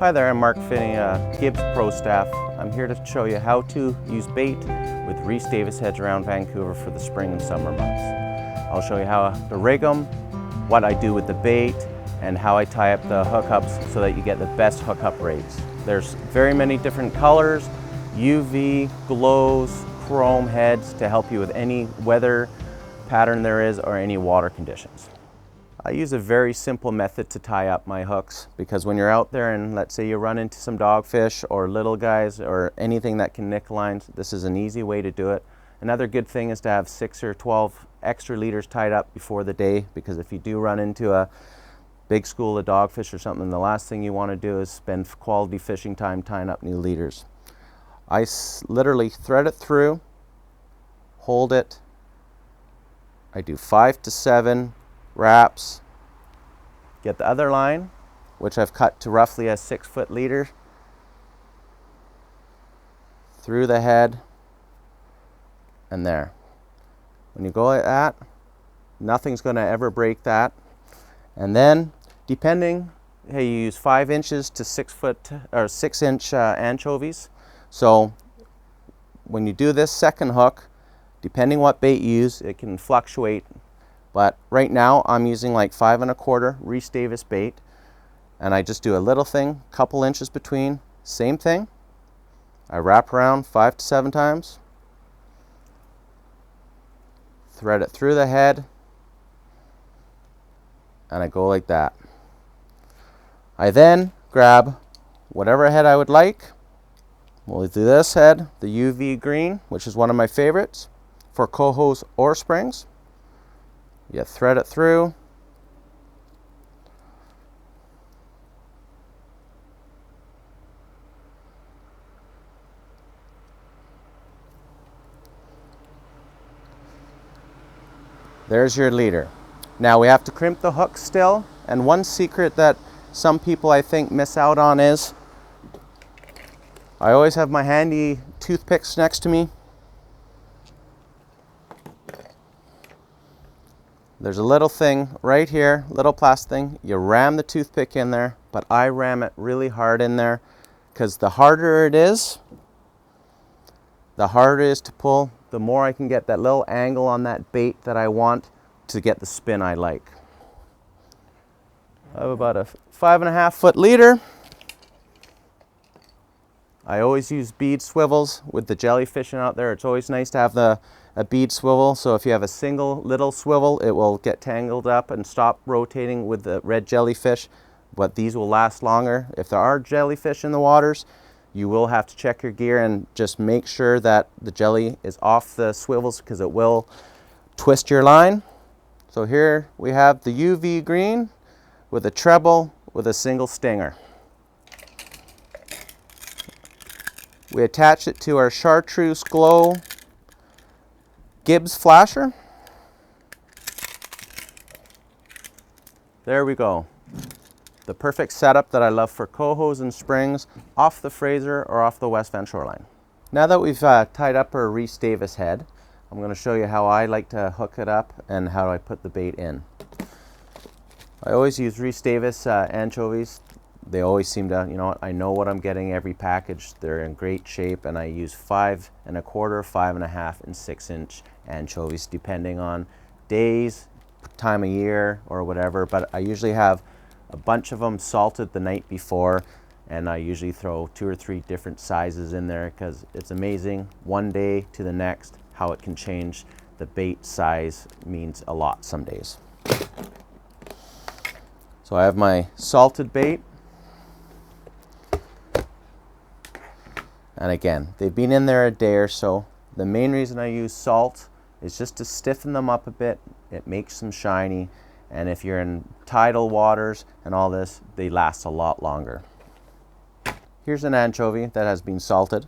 Hi there, I'm Mark Finney, Gibbs Pro Staff. I'm here to show you how to use bait with Rhys heads around Vancouver for the spring and summer months. I'll show you how to rig them, what I do with the bait, and how I tie up the hookups so that you get the best hookup rates. There's very many different colors, UV, glows, chrome heads to help you with any weather pattern there is or any water conditions. I use a very simple method to tie up my hooks because when you're out there and let's say you run into some dogfish or little guys or anything that can nick lines, this is an easy way to do it. Another good thing is to have 6 or 12 extra leaders tied up before the day, because if you do run into a big school of dogfish or something, the last thing you want to do is spend quality fishing time tying up new leaders. I literally thread it through, hold it. I do 5 to 7 wraps, get the other line, which I've cut to roughly a 6-foot leader, through the head, and there. When you go like that, nothing's going to ever break that. And then, depending, hey, you use 5 inches to 6-inch anchovies. So when you do this second hook, depending what bait you use, it can fluctuate. But right now I'm using like 5 1/4 Rhys bait, and I just do a little thing, couple inches between, same thing. I wrap around 5 to 7 times, thread it through the head, and I go like that. I then grab whatever head I would like. We'll do this head, the UV green, which is one of my favorites for cohos or springs. You thread it through. There's your leader. Now we have to crimp the hook still, and one secret that some people I think miss out on is I always have my handy toothpicks next to me. There's a little thing right here, little plastic thing. You ram the toothpick in there, but I ram it really hard in there because the harder it is to pull, the more I can get that little angle on that bait that I want to get the spin I like. I have about a 5 1/2-foot leader. I always use bead swivels with the jellyfishing out there. It's always nice to have a bead swivel, so if you have a single little swivel, it will get tangled up and stop rotating with the red jellyfish, but these will last longer. If there are jellyfish in the waters, you will have to check your gear and just make sure that the jelly is off the swivels because it will twist your line. So here we have the UV green with a treble with a single stinger. We attach it to our chartreuse glow Gibbs flasher. There we go. The perfect setup that I love for cohos and springs off the Fraser or off the West Van shoreline. Now that we've tied up our Rhys head, I'm going to show you how I like to hook it up and how I put the bait in. I always use Rhys anchovies. They always seem to, you know what, I know what I'm getting every package. They're in great shape, and I use 5 1/4, 5 1/2, and 6-inch anchovies depending on days, time of year, or whatever. But I usually have a bunch of them salted the night before, and I usually throw 2 or 3 different sizes in there because it's amazing one day to the next how it can change. The bait size means a lot some days. So I have my salted bait. And again, they've been in there a day or so. The main reason I use salt is just to stiffen them up a bit. It makes them shiny. And if you're in tidal waters and all this, they last a lot longer. Here's an anchovy that has been salted.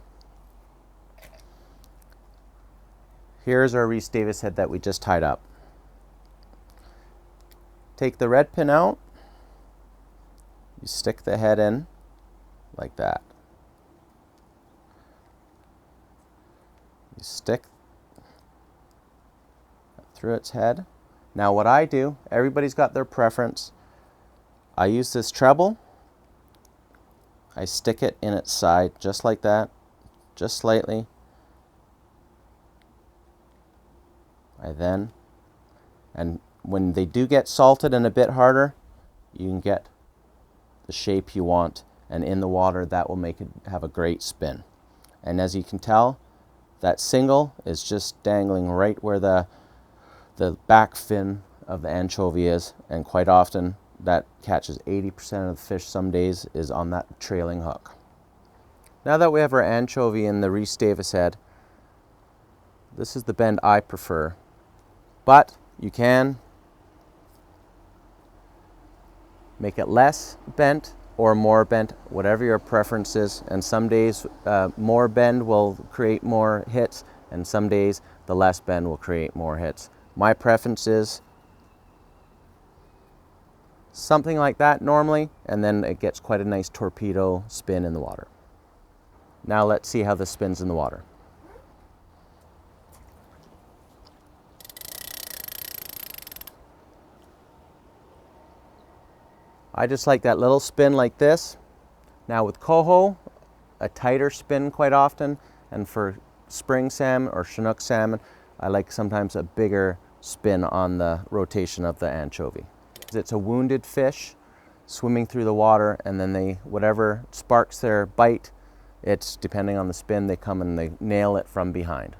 Here's our Rhys head that we just tied up. Take the red pin out. You stick the head in like that. You stick through its head. Now what I do, everybody's got their preference. I use this treble. I stick it in its side just like that, just slightly. And when they do get salted and a bit harder, you can get the shape you want, and in the water that will make it have a great spin. And as you can tell, that single is just dangling right where the back fin of the anchovy is, and quite often that catches 80% of the fish some days is on that trailing hook. Now that we have our anchovy in the Rhys Davis head, this is the bend I prefer, but you can make it less bent or more bent, whatever your preference is. And some days more bend will create more hits, and some days the less bend will create more hits. My preference is something like that normally, and then it gets quite a nice torpedo spin in the water. Now let's see how this spins in the water. I just like that little spin like this. Now with coho, a tighter spin quite often, and for spring salmon or Chinook salmon, I like sometimes a bigger spin on the rotation of the anchovy. It's a wounded fish swimming through the water, and then whatever sparks their bite, it's depending on the spin, they come and they nail it from behind.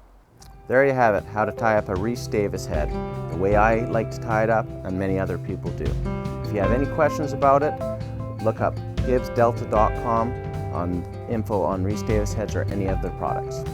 There you have it, how to tie up a Rhys Davis head, the way I like to tie it up and many other people do. If you have any questions about it, look up gibbsdelta.com on info on Rhys Davis heads or any of their products.